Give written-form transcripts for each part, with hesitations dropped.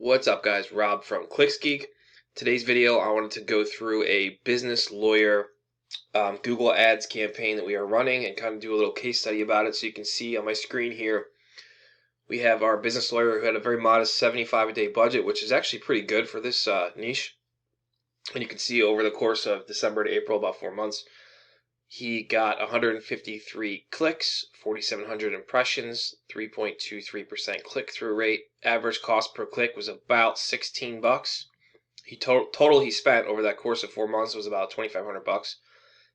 What's up, guys? Rob from ClicksGeek. Today's video, I wanted to go through a business lawyer Google Ads campaign that we are running and kind of do a little case study about it. So you can see on my screen here, we have our business lawyer who had a very modest 75 a day budget, which is actually pretty good for this niche. And you can see over the course of December to April, about 4 months, he got 153 clicks, 4,700 impressions, 3.23% click-through rate. Average cost per click was about 16 bucks. Total he spent over that course of 4 months was about 2,500 bucks,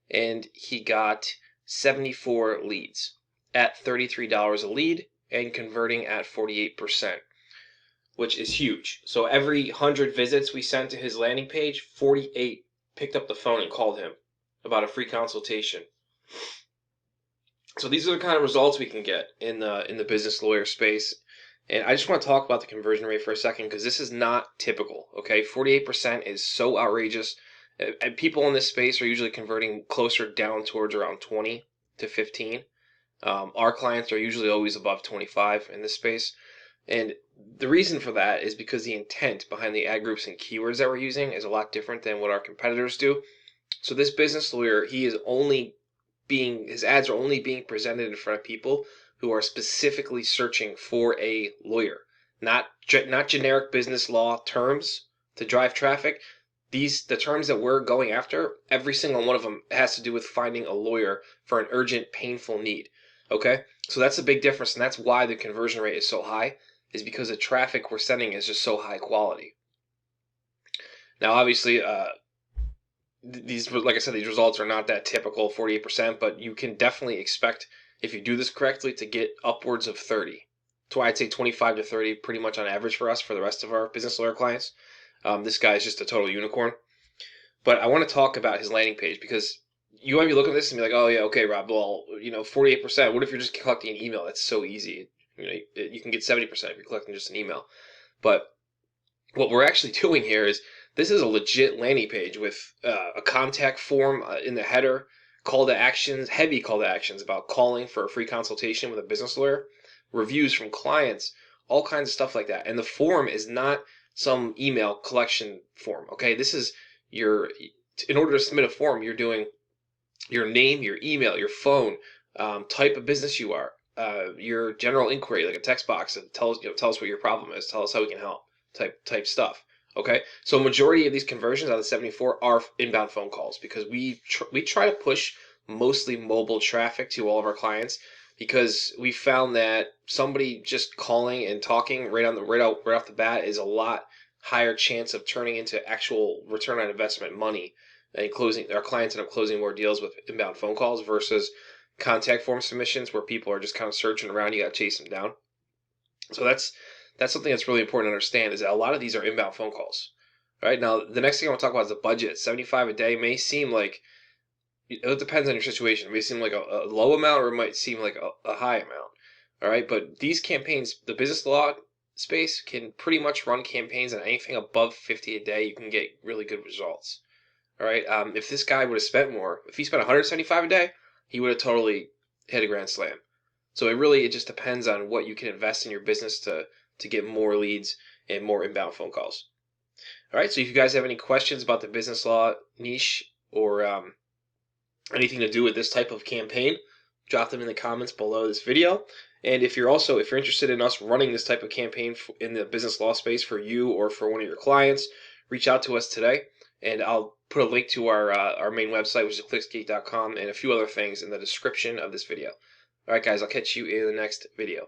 and he got 74 leads at $33 a lead and converting at 48%, which is huge. So every 100 visits we sent to his landing page, 48 picked up the phone and called him about a free consultation. So these are the kind of results we can get in the business lawyer space. And I just want to talk about the conversion rate for a second because this is not typical, okay? 48% is so outrageous. And people in this space are usually converting closer down towards around 20 to 15. Our clients are usually always above 25 in this space. And the reason for that is because the intent behind the ad groups and keywords that we're using is a lot different than what our competitors do. So this business lawyer, his ads are only being presented in front of people who are specifically searching for a lawyer, not generic business law terms to drive traffic. The terms that we're going after, every single one of them has to do with finding a lawyer for an urgent, painful need. Okay, so that's a big difference, and that's why the conversion rate is so high, is because the traffic we're sending is just so high quality. Now, obviously, like I said, these results are not that typical, 48%, but you can definitely expect, if you do this correctly, to get upwards of 30. That's why I'd say 25 to 30 pretty much on average for us, for the rest of our business lawyer clients. This guy is just a total unicorn. But I want to talk about his landing page because you might be looking at this and be like, oh yeah, okay, Rob, well, 48%, what if you're just collecting an email? That's so easy. You can get 70% if you're collecting just an email. But what we're actually doing here is, this is a legit landing page with a contact form in the header, call to actions, heavy call to actions about calling for a free consultation with a business lawyer, reviews from clients, all kinds of stuff like that. And the form is not some email collection form, okay? This is in order to submit a form, you're doing your name, your email, your phone, type of business you are, your general inquiry, like a text box that tell us what your problem is, tell us how we can help, type stuff. Okay, so majority of these conversions out of the 74 are inbound phone calls because we try to push mostly mobile traffic to all of our clients because we found that somebody just calling and talking right off the bat is a lot higher chance of turning into actual return on investment money and closing. Our clients end up closing more deals with inbound phone calls versus contact form submissions where people are just kind of searching around. You got to chase them down. So that's something that's really important to understand, is that a lot of these are inbound phone calls. Right now, the next thing I want to talk about is the budget. 75 a day may seem like, it depends on your situation. It may seem like a low amount, or it might seem like a high amount. All right, but these campaigns, the business law space can pretty much run campaigns on anything above 50 a day. You can get really good results. All right, if this guy would have spent more, if he spent 175 a day, he would have totally hit a grand slam. So it just depends on what you can invest in your business to get more leads and more inbound phone calls. All right, so if you guys have any questions about the business law niche or anything to do with this type of campaign, drop them in the comments below this video. And if you're interested in us running this type of campaign in the business law space for you or for one of your clients, reach out to us today, and I'll put a link to our main website, which is clicksgeek.com, and a few other things in the description of this video. All right, guys, I'll catch you in the next video.